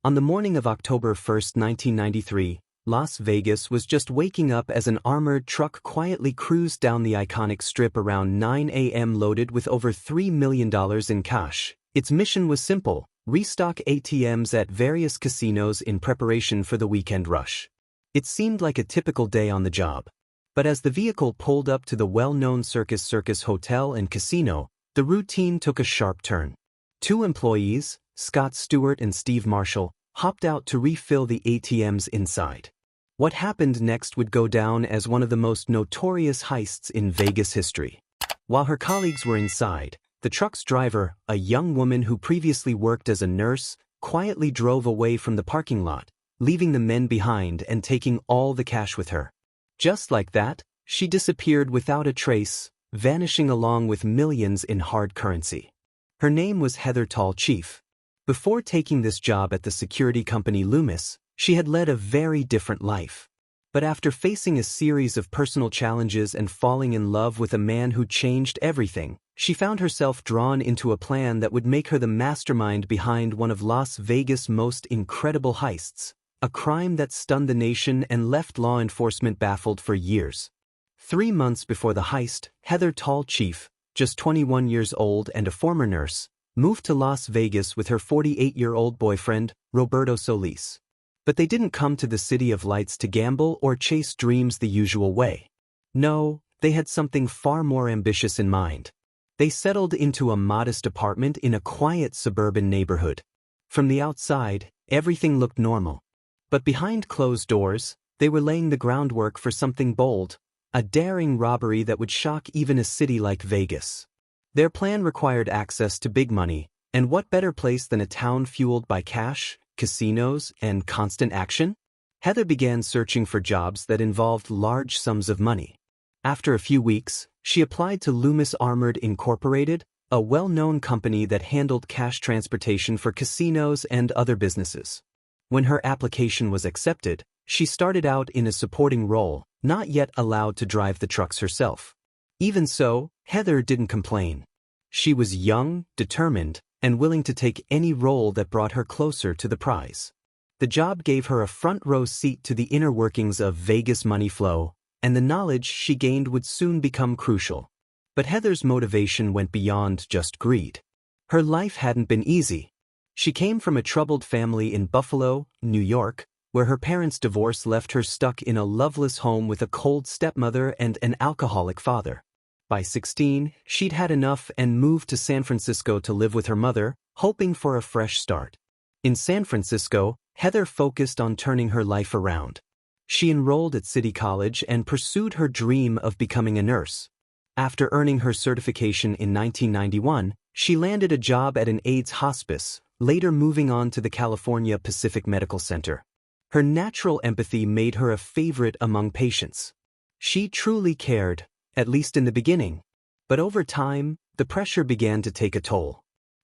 On the morning of October 1, 1993, Las Vegas was just waking up as an armored truck quietly cruised down the iconic strip around 9 a.m. loaded with over $3 million in cash. Its mission was simple: restock ATMs at various casinos in preparation for the weekend rush. It seemed like a typical day on the job. But as the vehicle pulled up to the well-known Circus Hotel and Casino, the routine took a sharp turn. Two employees, Scott Stewart and Steve Marshall, hopped out to refill the ATMs inside. What happened next would go down as one of the most notorious heists in Vegas history. While her colleagues were inside, the truck's driver, a young woman who previously worked as a nurse, quietly drove away from the parking lot, leaving the men behind and taking all the cash with her. Just like that, she disappeared without a trace, vanishing along with millions in hard currency. Her name was Heather Tallchief. Before taking this job at the security company Loomis, she had led a very different life. But after facing a series of personal challenges and falling in love with a man who changed everything, she found herself drawn into a plan that would make her the mastermind behind one of Las Vegas' most incredible heists, a crime that stunned the nation and left law enforcement baffled for years. 3 months before the heist, Heather Tallchief, just 21 years old and a former nurse, moved to Las Vegas with her 48-year-old boyfriend, Roberto Solis. But they didn't come to the City of Lights to gamble or chase dreams the usual way. No, they had something far more ambitious in mind. They settled into a modest apartment in a quiet suburban neighborhood. From the outside, everything looked normal. But behind closed doors, they were laying the groundwork for something bold, a daring robbery that would shock even a city like Vegas. Their plan required access to big money, and what better place than a town fueled by cash, casinos, and constant action? Heather began searching for jobs that involved large sums of money. After a few weeks, she applied to Loomis Armored Incorporated, a well-known company that handled cash transportation for casinos and other businesses. When her application was accepted, she started out in a supporting role, not yet allowed to drive the trucks herself. Even so, Heather didn't complain. She was young, determined, and willing to take any role that brought her closer to the prize. The job gave her a front-row seat to the inner workings of Vegas money flow, and the knowledge she gained would soon become crucial. But Heather's motivation went beyond just greed. Her life hadn't been easy. She came from a troubled family in Buffalo, New York, where her parents' divorce left her stuck in a loveless home with a cold stepmother and an alcoholic father. By 16, she'd had enough and moved to San Francisco to live with her mother, hoping for a fresh start. In San Francisco, Heather focused on turning her life around. She enrolled at City College and pursued her dream of becoming a nurse. After earning her certification in 1991, she landed a job at an AIDS hospice, later moving on to the California Pacific Medical Center. Her natural empathy made her a favorite among patients. She truly cared, at least in the beginning. But over time, the pressure began to take a toll.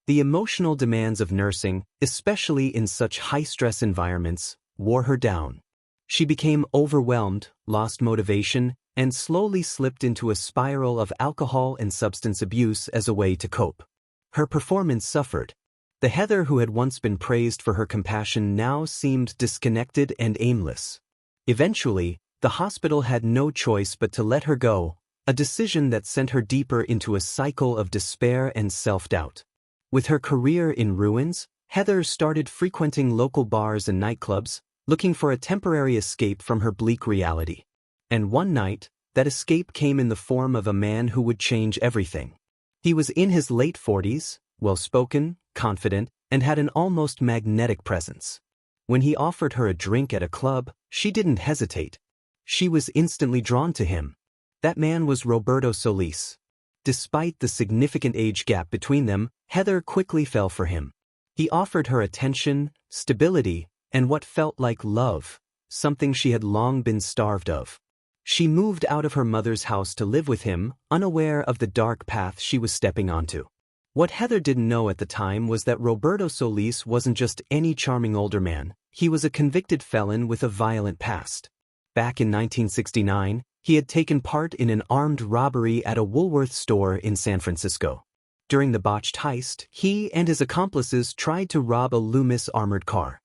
The emotional demands of nursing, especially in such high-stress environments, wore her down. She became overwhelmed, lost motivation, and slowly slipped into a spiral of alcohol and substance abuse as a way to cope. Her performance suffered. The Heather who had once been praised for her compassion now seemed disconnected and aimless. Eventually, the hospital had no choice but to let her go, a decision that sent her deeper into a cycle of despair and self-doubt. With her career in ruins, Heather started frequenting local bars and nightclubs, looking for a temporary escape from her bleak reality. And one night, that escape came in the form of a man who would change everything. He was in his late 40s, well-spoken, confident, and had an almost magnetic presence. When he offered her a drink at a club, she didn't hesitate. She was instantly drawn to him. That man was Roberto Solis. Despite the significant age gap between them, Heather quickly fell for him. He offered her attention, stability, and what felt like love, something she had long been starved of. She moved out of her mother's house to live with him, unaware of the dark path she was stepping onto. What Heather didn't know at the time was that Roberto Solis wasn't just any charming older man, he was a convicted felon with a violent past. Back in 1969, he had taken part in an armed robbery at a Woolworth store in San Francisco. During the botched heist, he and his accomplices tried to rob a Loomis armored car.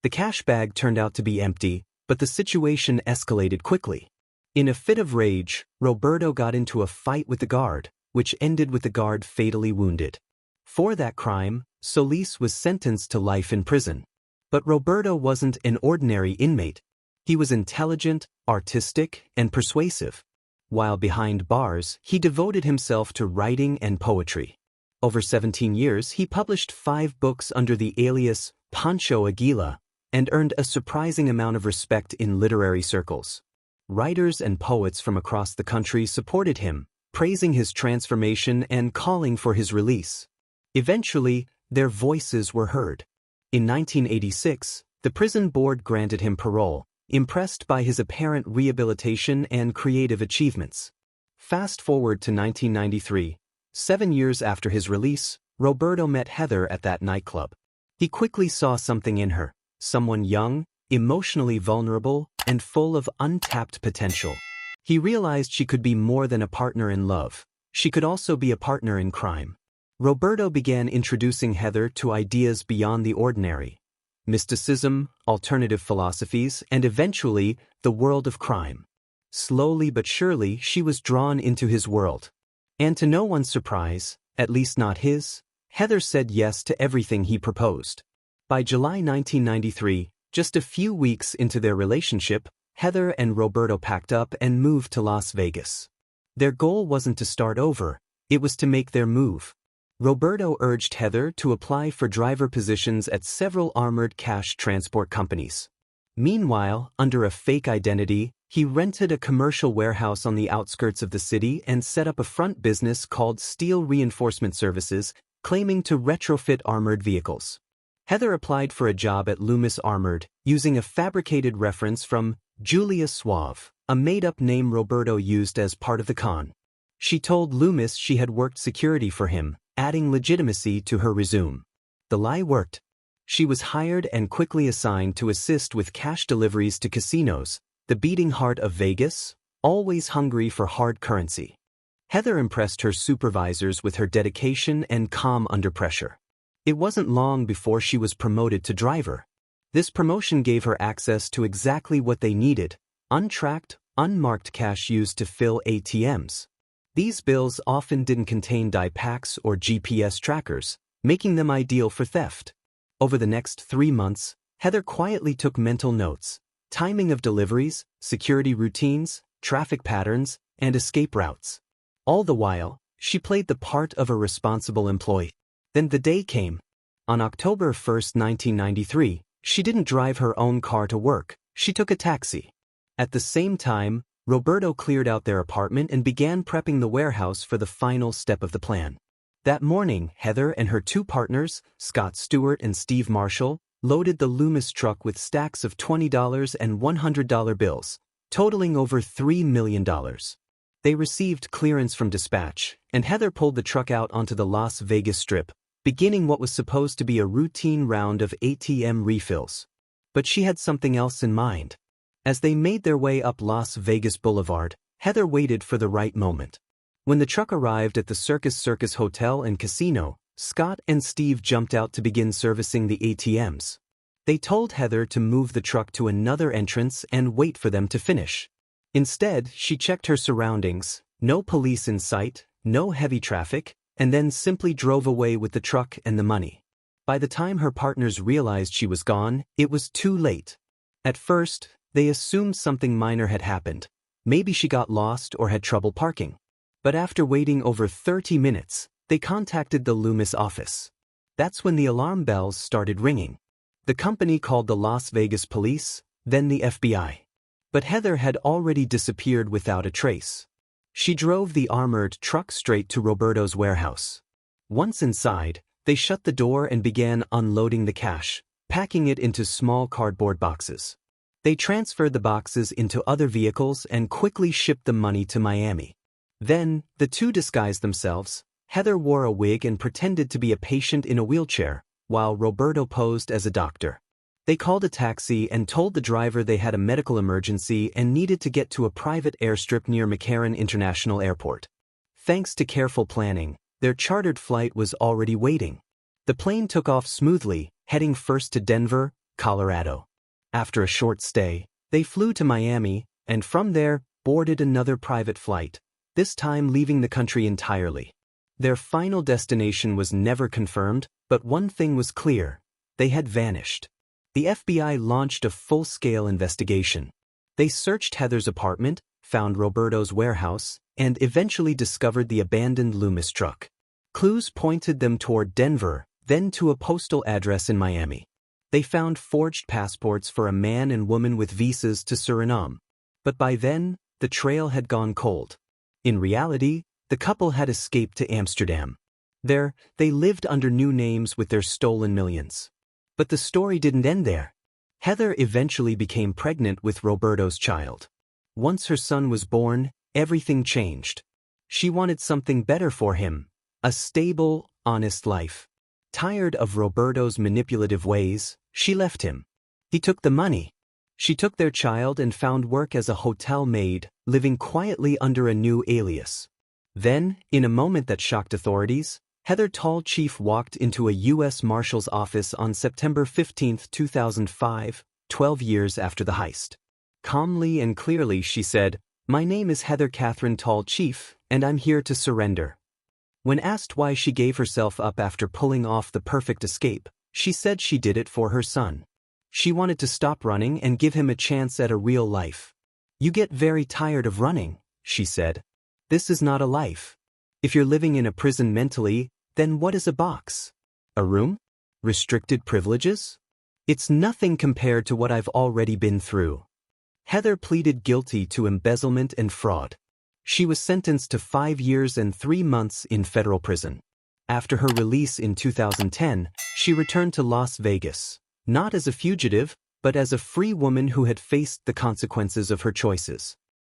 The cash bag turned out to be empty, but the situation escalated quickly. In a fit of rage, Roberto got into a fight with the guard, which ended with the guard fatally wounded. For that crime, Solis was sentenced to life in prison. But Roberto wasn't an ordinary inmate. He was intelligent, artistic, and persuasive. While behind bars, he devoted himself to writing and poetry. Over 17 years, he published 5 books under the alias Pancho Aguila and earned a surprising amount of respect in literary circles. Writers and poets from across the country supported him, praising his transformation and calling for his release. Eventually, their voices were heard. In 1986, the prison board granted him parole, impressed by his apparent rehabilitation and creative achievements. Fast forward to 1993, 7 years after his release, Roberto met Heather at that nightclub. He quickly saw something in her, someone young, emotionally vulnerable, and full of untapped potential. He realized she could be more than a partner in love. She could also be a partner in crime. Roberto began introducing Heather to ideas beyond the ordinary: mysticism, alternative philosophies, and eventually, the world of crime. Slowly but surely, she was drawn into his world. And to no one's surprise, at least not his, Heather said yes to everything he proposed. By July 1993, just a few weeks into their relationship, Heather and Roberto packed up and moved to Las Vegas. Their goal wasn't to start over, it was to make their move. Roberto urged Heather to apply for driver positions at several armored cash transport companies. Meanwhile, under a fake identity, he rented a commercial warehouse on the outskirts of the city and set up a front business called Steel Reinforcement Services, claiming to retrofit armored vehicles. Heather applied for a job at Loomis Armored, using a fabricated reference from Julia Suave, a made-up name Roberto used as part of the con. She told Loomis she had worked security for him, adding legitimacy to her resume. The lie worked. She was hired and quickly assigned to assist with cash deliveries to casinos, the beating heart of Vegas, always hungry for hard currency. Heather impressed her supervisors with her dedication and calm under pressure. It wasn't long before she was promoted to driver. This promotion gave her access to exactly what they needed: untracked, unmarked cash used to fill ATMs. These bills often didn't contain die packs or GPS trackers, making them ideal for theft. Over the next 3 months, Heather quietly took mental notes: timing of deliveries, security routines, traffic patterns, and escape routes. All the while, she played the part of a responsible employee. Then the day came. On October 1, 1993, she didn't drive her own car to work, she took a taxi. At the same time, Roberto cleared out their apartment and began prepping the warehouse for the final step of the plan. That morning, Heather and her 2 partners, Scott Stewart and Steve Marshall, loaded the Loomis truck with stacks of $20 and $100 bills, totaling over $3 million. They received clearance from dispatch, and Heather pulled the truck out onto the Las Vegas Strip, beginning what was supposed to be a routine round of ATM refills. But she had something else in mind. As they made their way up Las Vegas Boulevard, Heather waited for the right moment. When the truck arrived at the Circus Hotel and Casino, Scott and Steve jumped out to begin servicing the ATMs. They told Heather to move the truck to another entrance and wait for them to finish. Instead, she checked her surroundings: no police in sight, no heavy traffic, and then simply drove away with the truck and the money. By the time her partners realized she was gone, it was too late. At first, they assumed something minor had happened. Maybe she got lost or had trouble parking. But after waiting over 30 minutes, they contacted the Loomis office. That's when the alarm bells started ringing. The company called the Las Vegas police, then the FBI. But Heather had already disappeared without a trace. She drove the armored truck straight to Roberto's warehouse. Once inside, they shut the door and began unloading the cash, packing it into small cardboard boxes. They transferred the boxes into other vehicles and quickly shipped the money to Miami. Then, the 2 disguised themselves. Heather wore a wig and pretended to be a patient in a wheelchair, while Roberto posed as a doctor. They called a taxi and told the driver they had a medical emergency and needed to get to a private airstrip near McCarran International Airport. Thanks to careful planning, their chartered flight was already waiting. The plane took off smoothly, heading first to Denver, Colorado. After a short stay, they flew to Miami, and from there, boarded another private flight, this time leaving the country entirely. Their final destination was never confirmed, but one thing was clear: they had vanished. The FBI launched a full-scale investigation. They searched Heather's apartment, found Roberto's warehouse, and eventually discovered the abandoned Loomis truck. Clues pointed them toward Denver, then to a postal address in Miami. They found forged passports for a man and woman with visas to Suriname. But by then, the trail had gone cold. In reality, the couple had escaped to Amsterdam. There, they lived under new names with their stolen millions. But the story didn't end there. Heather eventually became pregnant with Roberto's child. Once her son was born, everything changed. She wanted something better for him: a stable, honest life. Tired of Roberto's manipulative ways, she left him. He took the money. She took their child and found work as a hotel maid, living quietly under a new alias. Then, in a moment that shocked authorities, Heather Tallchief walked into a U.S. Marshal's office on September 15, 2005, 12 years after the heist. Calmly and clearly she said, "My name is Heather Catherine Tallchief, and I'm here to surrender." When asked why she gave herself up after pulling off the perfect escape, she said she did it for her son. She wanted to stop running and give him a chance at a real life. "You get very tired of running," she said. "This is not a life. If you're living in a prison mentally, then what is a box? A room? Restricted privileges? It's nothing compared to what I've already been through." Heather pleaded guilty to embezzlement and fraud. She was sentenced to 5 years and 3 months in federal prison. After her release in 2010, she returned to Las Vegas, not as a fugitive, but as a free woman who had faced the consequences of her choices.